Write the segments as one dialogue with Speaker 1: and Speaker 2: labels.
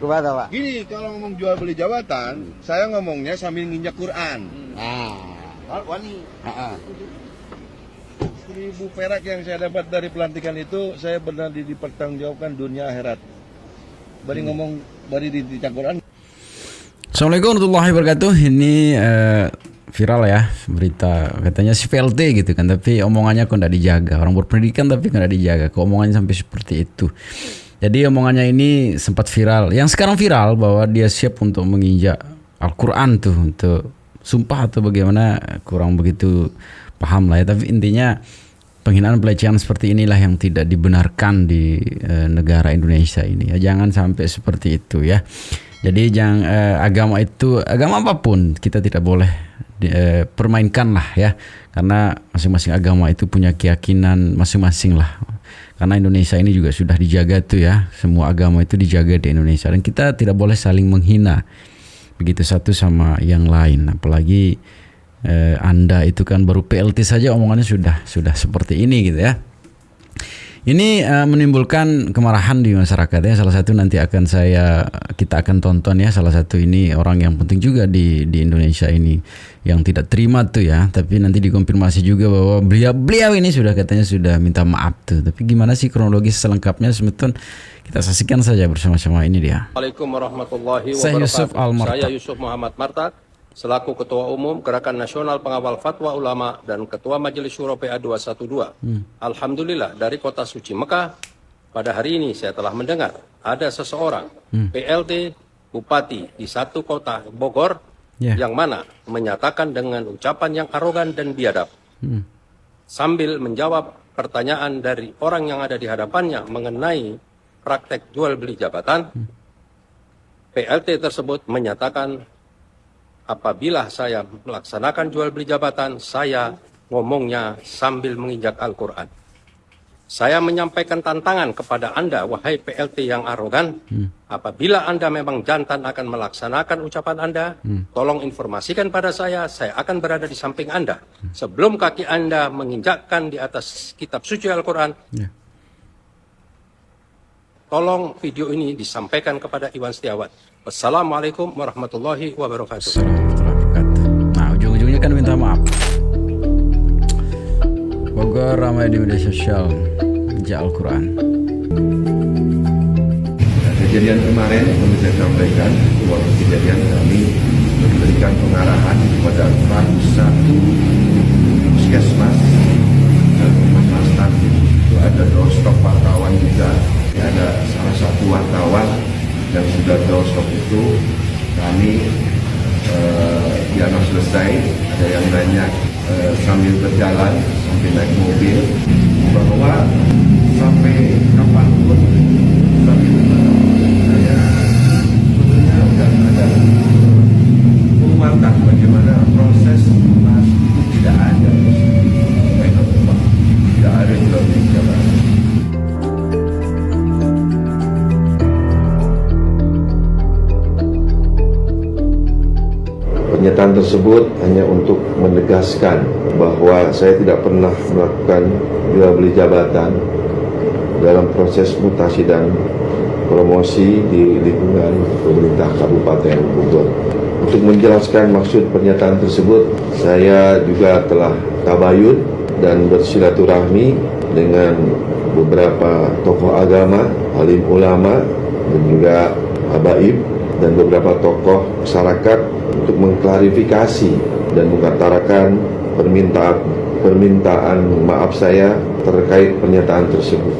Speaker 1: Gimana Pak?
Speaker 2: Gini, kalau ngomong jual beli jabatan, saya ngomongnya sambil nginjak Quran. Wani. Seribu perak yang saya dapat dari pelantikan itu, saya benar dipertanggungjawabkan dunia akhirat. Bari ngomong, bari di Quran.
Speaker 3: Assalamualaikum warahmatullahi wabarakatuh. Ini viral ya berita, katanya si VLT gitu kan, tapi omongannya kok nggak dijaga. Orang berpendidikan tapi nggak dijaga, kok omongannya sampai seperti itu. Jadi omongannya ini sempat viral. Yang sekarang viral bahwa dia siap untuk menginjak Al-Quran tuh, untuk sumpah atau bagaimana, kurang begitu paham lah ya. Tapi intinya penghinaan pelecehan seperti inilah yang tidak dibenarkan di negara Indonesia ini. Ya, jangan sampai seperti itu ya. Jadi jangan agama itu, agama apapun kita tidak boleh permainkan lah ya. Karena masing-masing agama itu punya keyakinan masing-masing lah. Karena Indonesia ini juga sudah dijaga tuh ya. Semua agama itu dijaga di Indonesia. Dan kita tidak boleh saling menghina begitu satu sama yang lain. Apalagi Anda itu kan baru PLT saja omongannya sudah seperti ini gitu ya. Ini menimbulkan kemarahan di masyarakat ya. Salah satu nanti kita akan tonton ya. Salah satu ini orang yang penting juga di Indonesia ini yang tidak terima tuh ya. Tapi nanti dikonfirmasi juga bahwa beliau ini katanya sudah minta maaf tuh. Tapi gimana sih kronologis selengkapnya semetun, kita saksikan saja bersama-sama. Ini dia.
Speaker 4: Assalamualaikum warahmatullahi wabarakatuh. Saya Yusuf Muhammad Martak, selaku Ketua Umum Gerakan Nasional Pengawal Fatwa Ulama dan Ketua Majelis Syuro PA 212. Alhamdulillah, dari kota suci Mekah, pada hari ini saya telah mendengar ada seseorang PLT Bupati di satu kota Bogor yang mana menyatakan dengan ucapan yang arogan dan biadab sambil menjawab pertanyaan dari orang yang ada di hadapannya mengenai praktek jual beli jabatan. PLT tersebut menyatakan apabila saya melaksanakan jual beli jabatan, saya ngomongnya sambil menginjak Al-Quran. Saya menyampaikan tantangan kepada Anda, wahai PLT yang arogan, apabila Anda memang jantan akan melaksanakan ucapan Anda, tolong informasikan pada saya akan berada di samping Anda. Sebelum kaki Anda menginjakkan di atas kitab suci Al-Quran, tolong video ini disampaikan kepada Iwan Setiawan. Wassalamualaikum warahmatullahi wabarakatuh.
Speaker 3: Nah, ujung-ujungnya kan minta maaf. Bogor ramai di media sosial menginjak Al-Quran.
Speaker 2: Kejadian kemarin kami saya sampaikan, waktu kejadian kami memberikan pengarahan kepada 101 puskesmas dan puskesmas itu ada doorstop wartawan juga. Ada salah satu wartawan yang sudah doorstop itu kami dianggap selesai. Ada yang nanya sambil berjalan, sambil naik mobil, bahwa sampai kapanpun sambil saya sebetulnya sudah ada penguatan bagaimana proses mas itu tidak ada, tidak ada jual beli jabatan. Pernyataan tersebut hanya untuk menegaskan bahwa saya tidak pernah melakukan jual beli jabatan dalam proses mutasi dan promosi di lingkungan pemerintah Kabupaten Bogor. Untuk menjelaskan maksud pernyataan tersebut, saya juga telah tabayun dan bersilaturahmi dengan beberapa tokoh agama, alim ulama, dan juga habaib, dan beberapa tokoh masyarakat untuk mengklarifikasi dan mengutarakan permintaan maaf saya terkait pernyataan tersebut.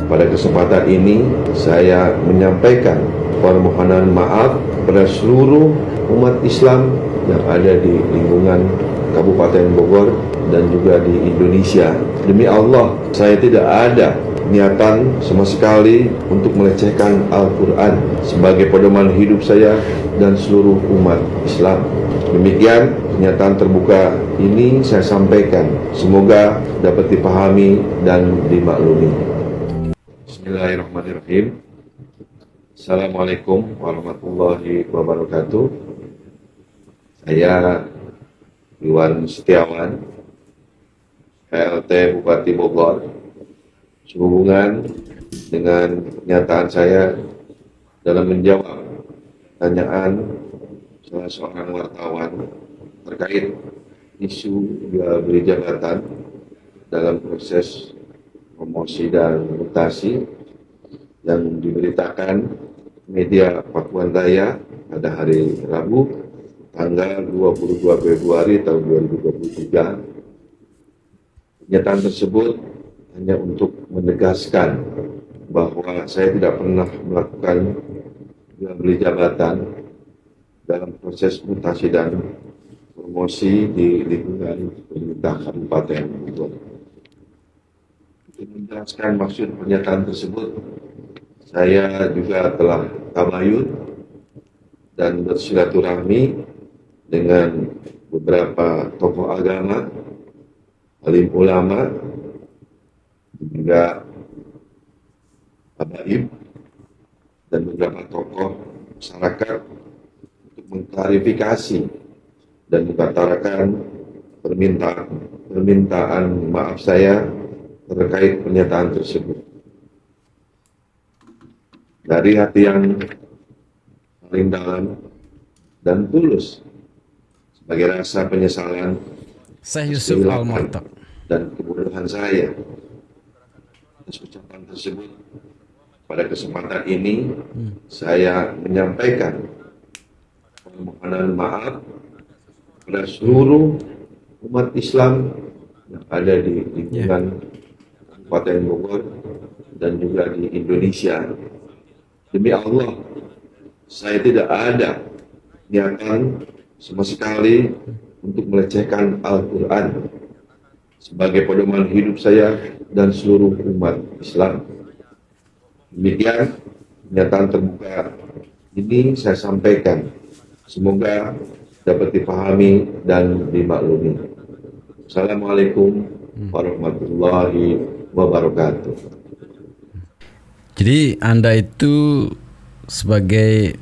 Speaker 2: Pada kesempatan ini saya menyampaikan permohonan maaf kepada seluruh umat Islam yang ada di lingkungan Kabupaten Bogor dan juga di Indonesia. Demi Allah, saya tidak ada niatan sama sekali untuk melecehkan Al-Quran sebagai pedoman hidup saya dan seluruh umat Islam. Demikian pernyataan terbuka ini saya sampaikan. Semoga dapat dipahami dan dimaklumi. Bismillahirrahmanirrahim. Assalamualaikum warahmatullahi wabarakatuh. Saya Iwan Setiawan, PLT Bupati Bogor sehubungan dengan pernyataan saya dalam menjawab pertanyaan salah seorang wartawan terkait isu jual beli jabatan dalam proses promosi dan mutasi yang diberitakan media Pakuan Raya pada hari Rabu tanggal 22 Februari tahun 2023. Pernyataan tersebut hanya untuk menegaskan bahwa saya tidak pernah melakukan jual beli jabatan dalam proses mutasi dan promosi di lingkungan pemerintah Kabupaten Bogor. Untuk menjelaskan maksud pernyataan tersebut, saya juga telah tabayun dan bersilaturahmi dengan beberapa tokoh agama, alim ulama, juga habaib dan beberapa tokoh masyarakat untuk mengklarifikasi dan mengutarakan permintaan maaf saya terkait pernyataan tersebut. Dari hati yang paling dalam dan tulus sebagai rasa penyesalan
Speaker 3: Syekh Yusuf Al-Martak
Speaker 2: dan kebodohan saya atas ucapan tersebut. Pada kesempatan ini saya menyampaikan permohonan maaf kepada seluruh umat Islam yang ada di lingkungan Kabupaten Bogor dan juga di Indonesia. Demi Allah, saya tidak ada niatan sama sekali untuk melecehkan Al-Quran sebagai pedoman hidup saya dan seluruh umat Islam. Demikian pernyataan terbuka ini saya sampaikan. Semoga dapat dipahami dan dimaklumi. Assalamualaikum warahmatullahi wabarakatuh.
Speaker 3: Jadi Anda itu sebagai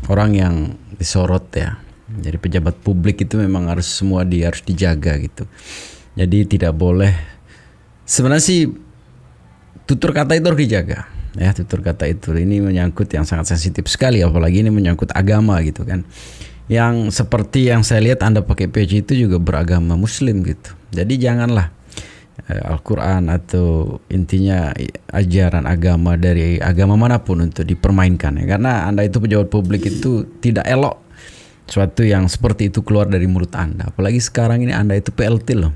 Speaker 3: orang yang disorot ya. Jadi pejabat publik itu memang harus harus dijaga gitu. Jadi tidak boleh, sebenarnya sih tutur kata itu harus dijaga. Ya, tutur kata itu ini menyangkut yang sangat sensitif sekali, apalagi ini menyangkut agama gitu kan. Yang seperti yang saya lihat Anda pakai peci itu juga beragama Muslim gitu. Jadi janganlah Al-Quran atau intinya ajaran agama dari agama manapun untuk dipermainkan ya. Karena Anda itu pejabat publik itu tidak elok suatu yang seperti itu keluar dari mulut Anda. Apalagi sekarang ini Anda itu PLT loh.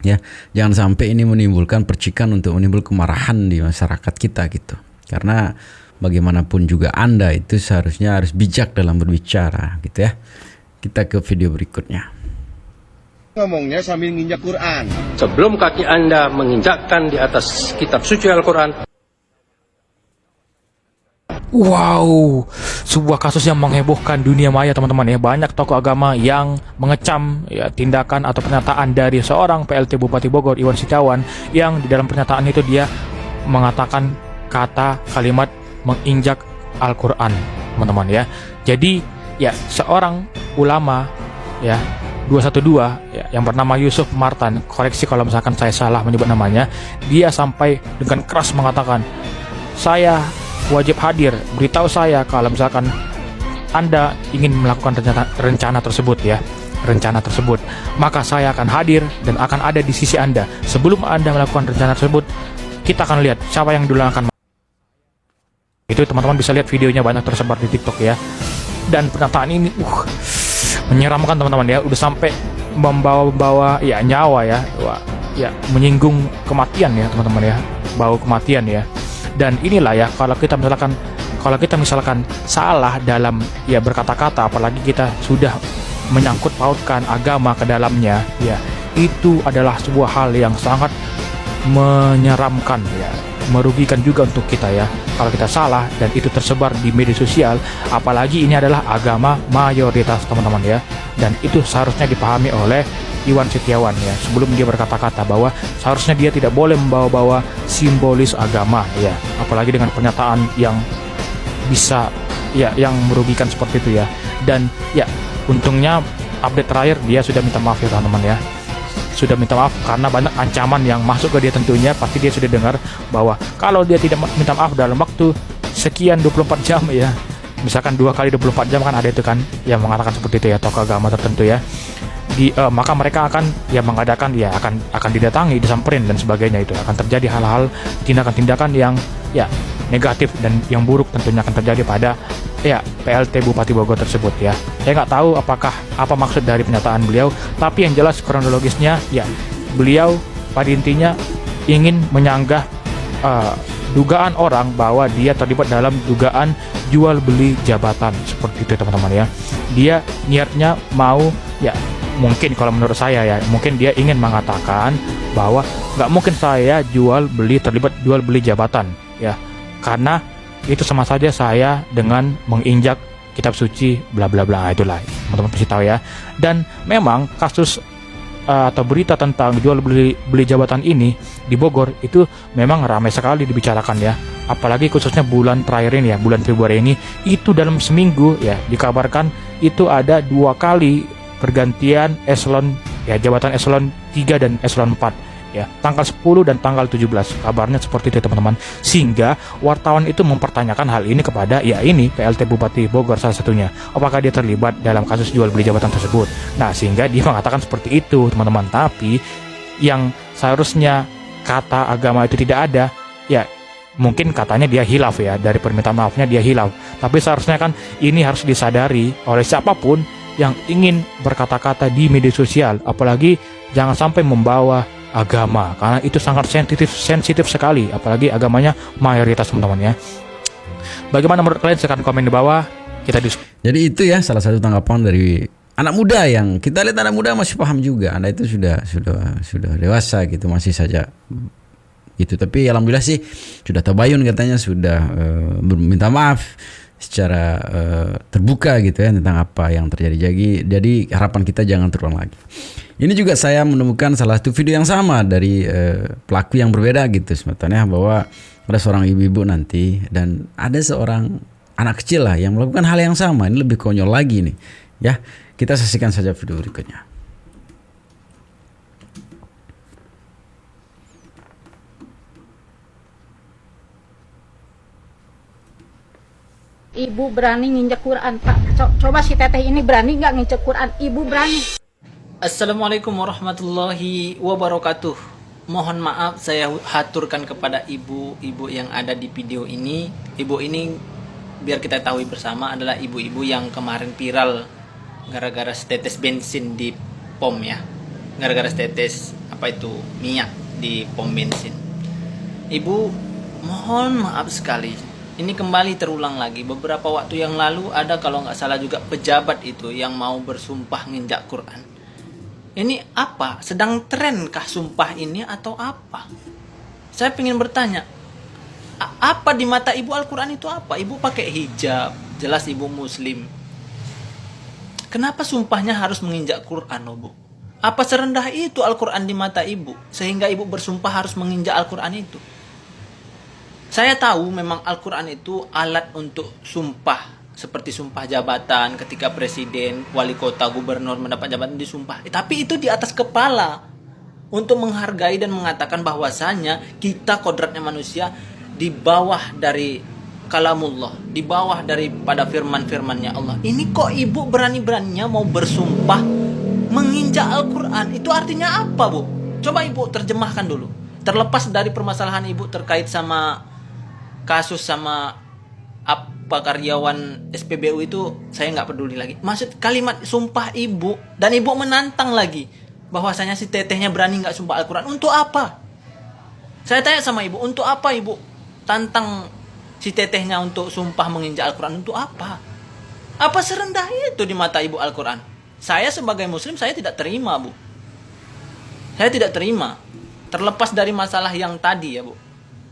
Speaker 3: Ya, jangan sampai ini menimbulkan percikan untuk menimbulkan kemarahan di masyarakat kita gitu. Karena bagaimanapun juga Anda itu seharusnya harus bijak dalam berbicara gitu ya. Kita ke video berikutnya.
Speaker 1: Ngomongnya sambil nginjak Quran.
Speaker 4: Sebelum kaki Anda menginjakkan di atas kitab suci Al-Quran,
Speaker 5: Wow, sebuah kasus yang menghebohkan dunia maya teman-teman ya. Banyak tokoh agama yang mengecam ya, tindakan atau pernyataan dari seorang PLT Bupati Bogor Iwan Setiawan, yang di dalam pernyataan itu dia mengatakan kalimat menginjak Al-Quran teman-teman ya. Jadi ya seorang ulama ya 212 ya, yang bernama Yusuf Martan, koreksi kalau misalkan saya salah menyebut namanya, dia sampai dengan keras mengatakan, saya wajib hadir, beritahu saya kalau misalkan Anda ingin melakukan rencana tersebut ya, rencana tersebut, maka saya akan hadir dan akan ada di sisi Anda. Sebelum Anda melakukan rencana tersebut, kita akan lihat siapa yang dulu akan. Itu teman-teman bisa lihat videonya, banyak tersebar di TikTok ya. Dan pernyataan ini menyeramkan teman-teman ya, udah sampai membawa ya nyawa ya, ya menyinggung kematian ya teman-teman ya, bau kematian ya. Dan inilah ya, kalau kita misalkan salah dalam ya berkata-kata, apalagi kita sudah menyangkut pautkan agama ke dalamnya ya, itu adalah sebuah hal yang sangat menyeramkan ya, merugikan juga untuk kita ya. Kalau kita salah dan itu tersebar di media sosial, apalagi ini adalah agama mayoritas teman-teman ya, dan itu seharusnya dipahami oleh Iwan Setiawan ya, sebelum dia berkata-kata bahwa seharusnya dia tidak boleh membawa-bawa simbolis agama ya, apalagi dengan pernyataan yang bisa ya, yang merugikan seperti itu ya. Dan ya untungnya update terakhir dia sudah minta maaf ya teman-teman ya. sudah minta maaf karena banyak ancaman yang masuk ke dia. Tentunya pasti dia sudah dengar bahwa kalau dia tidak minta maaf dalam waktu sekian 24 jam ya, misalkan 2 kali 24 jam kan ada itu kan yang mengatakan seperti itu ya, tokoh agama tertentu ya, maka mereka akan ya mengadakan ya akan didatangi, disamperin dan sebagainya. Itu akan terjadi hal-hal tindakan-tindakan yang ya negatif dan yang buruk tentunya akan terjadi pada ya PLT Bupati Bogor tersebut ya. Saya nggak tahu apa maksud dari pernyataan beliau, tapi yang jelas kronologisnya ya beliau pada intinya ingin menyanggah dugaan orang bahwa dia terlibat dalam dugaan jual beli jabatan seperti itu teman-teman ya. Dia niatnya mau ya, mungkin kalau menurut saya ya, mungkin dia ingin mengatakan bahwa nggak mungkin saya terlibat jual beli jabatan ya, karena itu sama saja saya dengan menginjak kitab suci bla bla bla. Itulah teman-teman pasti tahu ya. Dan memang kasus atau berita tentang jual beli jabatan ini di Bogor itu memang ramai sekali dibicarakan ya, apalagi khususnya bulan terakhir ini ya, bulan Februari ini, itu dalam seminggu ya dikabarkan itu ada 2 kali pergantian eselon ya, jabatan eselon 3 dan eselon 4 ya, tanggal 10 dan tanggal 17 kabarnya seperti itu teman-teman. Sehingga wartawan itu mempertanyakan hal ini kepada ya ini PLT Bupati Bogor salah satunya, apakah dia terlibat dalam kasus jual beli jabatan tersebut. Nah, sehingga dia mengatakan seperti itu teman-teman. Tapi yang seharusnya kata agama itu tidak ada ya, mungkin katanya dia hilaf ya, dari permintaan maafnya dia hilaf. Tapi seharusnya kan ini harus disadari oleh siapapun yang ingin berkata-kata di media sosial, apalagi jangan sampai membawa agama, karena itu sangat sensitif sekali, apalagi agamanya mayoritas teman-teman ya. Bagaimana menurut kalian? Silahkan komen di bawah, kita diskusi.
Speaker 3: Jadi itu ya salah satu tanggapan dari anak muda yang kita lihat, anak muda masih paham juga. Anda itu sudah dewasa gitu, masih saja gitu. Tapi alhamdulillah sih sudah tabayun, katanya sudah minta maaf secara terbuka gitu ya tentang apa yang terjadi. Jadi harapan kita jangan terulang lagi. Ini juga saya menemukan salah satu video yang sama dari pelaku yang berbeda gitu sebetulnya, bahwa ada seorang ibu-ibu nanti dan ada seorang anak kecil lah yang melakukan hal yang sama. Ini lebih konyol lagi nih ya. Kita saksikan saja video berikutnya.
Speaker 6: Ibu berani nginjek Quran, Pak. Coba si teteh ini berani nggak nginjek Quran? Ibu berani.
Speaker 7: Assalamualaikum warahmatullahi wabarakatuh. Mohon maaf saya haturkan kepada ibu-ibu yang ada di video ini. Ibu ini biar kita tahu bersama adalah ibu-ibu yang kemarin viral gara-gara setetes bensin di pom ya. Gara-gara setetes minyak di pom bensin. Ibu mohon maaf sekali. Ini kembali terulang lagi. Beberapa waktu yang lalu ada kalau nggak salah juga pejabat itu yang mau bersumpah nginjak Quran. Ini apa? Sedang trenkah sumpah ini atau apa? Saya ingin bertanya, apa di mata ibu Al-Quran itu apa? Ibu pakai hijab, jelas ibu muslim. Kenapa sumpahnya harus menginjak Quran, Bu? Apa serendah itu Al-Quran di mata ibu sehingga ibu bersumpah harus menginjak Al-Quran itu? Saya tahu memang Al-Quran itu alat untuk sumpah, seperti sumpah jabatan ketika presiden, wali kota, gubernur mendapat jabatan disumpah. Tapi itu di atas kepala, untuk menghargai dan mengatakan bahwasanya kita kodratnya manusia di bawah dari kalamullah, di bawah daripada firman-firmannya Allah. Ini kok ibu berani-beraninya mau bersumpah menginjak Al-Quran? Itu artinya apa, Bu? Coba ibu terjemahkan dulu. Terlepas dari permasalahan ibu terkait sama kasus sama apa karyawan SPBU itu, saya nggak peduli lagi. Maksud kalimat sumpah ibu, dan ibu menantang lagi bahwasanya si tetehnya berani nggak sumpah Al-Quran. Untuk apa? Saya tanya sama ibu, untuk apa ibu tantang si tetehnya untuk sumpah menginjak Al-Quran? Untuk apa? Apa serendah itu di mata ibu Al-Quran? Saya sebagai muslim saya tidak terima, Bu. Saya tidak terima. Terlepas dari masalah yang tadi ya, Bu.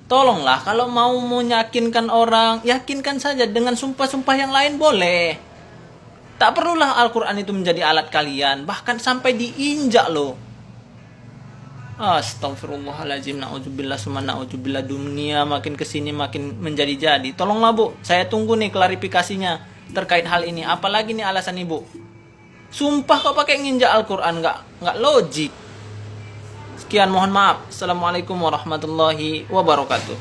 Speaker 7: Tolonglah kalau mau meyakinkan orang, yakinkan saja dengan sumpah-sumpah yang lain boleh. Tak perlulah Al-Quran itu menjadi alat kalian, bahkan sampai diinjak loh. Astagfirullahaladzim, na'udzubillah summa na'udzubillah, dunia makin kesini makin menjadi-jadi. Tolonglah, Bu, saya tunggu nih klarifikasinya terkait hal ini. Apalagi nih alasan ibu, sumpah kok pakai nginjak Al-Quran, nggak logik. Sekian, mohon maaf. Assalamualaikum warahmatullahi wabarakatuh.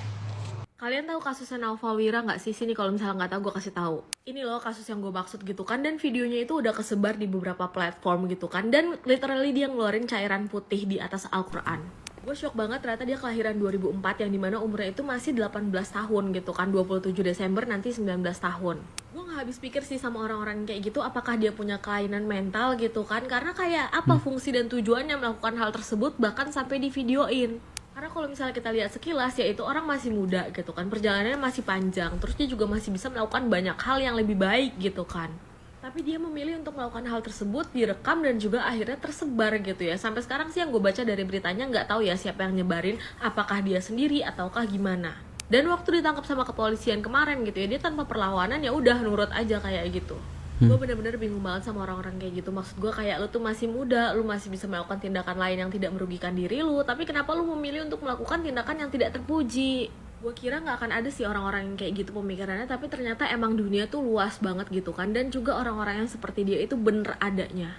Speaker 8: Kalian tahu kasusnya Naufal Wira nggak sih? Sini kalau misalnya nggak tahu gue kasih tahu. Ini loh kasus yang gue maksud gitu kan, dan videonya itu udah kesebar di beberapa platform gitu kan, dan literally dia ngeluarin cairan putih di atas Al-Quran. Gue shock banget, ternyata dia kelahiran 2004 yang dimana umurnya itu masih 18 tahun gitu kan, 27 Desember nanti 19 tahun. Gue gak habis pikir sih sama orang-orang kayak gitu, apakah dia punya kelainan mental gitu kan, karena kayak apa fungsi dan tujuannya melakukan hal tersebut bahkan sampai di videoin. Karena kalau misalnya kita lihat sekilas, ya itu orang masih muda gitu kan, perjalanannya masih panjang, terus dia juga masih bisa melakukan banyak hal yang lebih baik gitu kan. Tapi dia memilih untuk melakukan hal tersebut, direkam dan juga akhirnya tersebar gitu ya. Sampai sekarang sih yang gue baca dari beritanya nggak tahu ya siapa yang nyebarin, apakah dia sendiri ataukah gimana. Dan waktu ditangkap sama kepolisian kemarin gitu ya, dia tanpa perlawanan ya udah nurut aja kayak gitu. Gue bener-bener bingung banget sama orang-orang kayak gitu. Maksud gue kayak lu tuh masih muda, lu masih bisa melakukan tindakan lain yang tidak merugikan diri lu, tapi kenapa lu memilih untuk melakukan tindakan yang tidak terpuji? Gue kira gak akan ada sih orang-orang yang kayak gitu pemikirannya, tapi ternyata emang dunia tuh luas banget gitu kan. Dan juga orang-orang yang seperti dia itu bener adanya.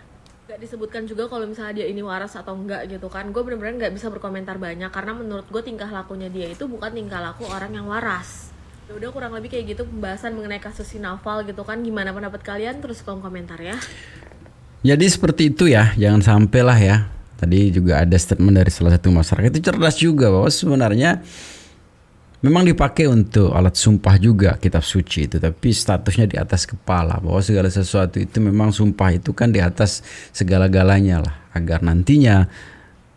Speaker 8: Gak disebutkan juga kalau misalnya dia ini waras atau enggak gitu kan. Gue bener-bener gak bisa berkomentar banyak, karena menurut gue tingkah lakunya dia itu bukan tingkah laku orang yang waras. Ya udah, kurang lebih kayak gitu pembahasan mengenai kasus si Naufal gitu kan. Gimana pendapat kalian? Terus kolom komentar ya.
Speaker 3: Jadi seperti itu ya, jangan sampai lah ya. Tadi juga ada statement dari salah satu masyarakat itu cerdas juga, bahwa sebenarnya memang dipakai untuk alat sumpah juga kitab suci itu, tapi statusnya di atas kepala, bahwa segala sesuatu itu memang sumpah itu kan di atas segala-galanya lah, agar nantinya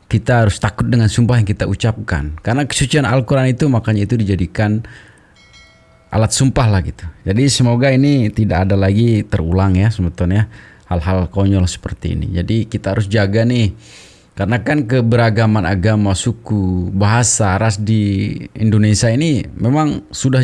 Speaker 3: kita harus takut dengan sumpah yang kita ucapkan. Karena kesucian Al-Quran itu makanya itu dijadikan alat sumpah lah gitu. Jadi semoga ini tidak ada lagi terulang ya sebetulnya hal-hal konyol seperti ini. Jadi kita harus jaga nih, karena kan keberagaman agama, suku, bahasa, ras di Indonesia ini memang sudah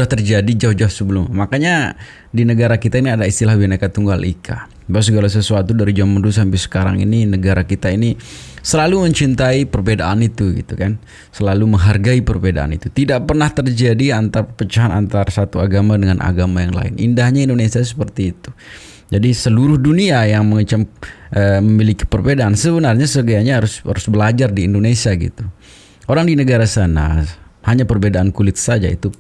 Speaker 3: terjadi jauh-jauh sebelum. Makanya di negara kita ini ada istilah Bhinneka Tunggal Ika. Bahwa segala sesuatu dari zaman dulu sampai sekarang ini, negara kita ini selalu mencintai perbedaan itu gitu kan. Selalu menghargai perbedaan itu. Tidak pernah terjadi perpecahan antar satu agama dengan agama yang lain. Indahnya Indonesia seperti itu. Jadi seluruh dunia yang memiliki perbedaan sebenarnya sebenarnya harus belajar di Indonesia gitu. Orang di negara sana hanya perbedaan kulit saja itu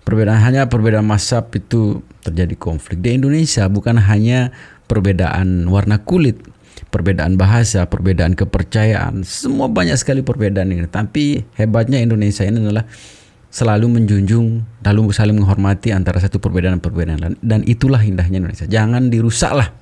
Speaker 3: hanya perbedaan mazhab itu terjadi konflik. Di Indonesia bukan hanya perbedaan warna kulit, perbedaan bahasa, perbedaan kepercayaan, semua banyak sekali perbedaan ini. Tapi hebatnya Indonesia ini adalah selalu menjunjung, lalu saling menghormati antara satu perbedaan-perbedaan lain. Dan itulah indahnya Indonesia. Jangan dirusaklah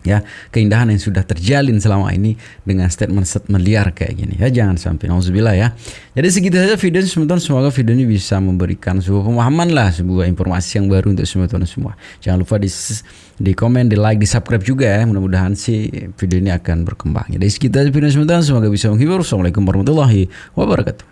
Speaker 3: ya keindahan yang sudah terjalin selama ini dengan statement-statement liar kayak gini ya, jangan sampai. Nauzubillah ya. Jadi segitu saja video ini teman-teman, semoga video ini bisa memberikan sebuah pemahaman lah, sebuah informasi yang baru untuk teman-teman semua. Jangan lupa di komen, di like, di subscribe juga ya, mudah-mudahan sih video ini akan berkembang. Jadi segitu saja video ini teman-teman, semoga bisa menghibur. Assalamualaikum warahmatullahi wabarakatuh.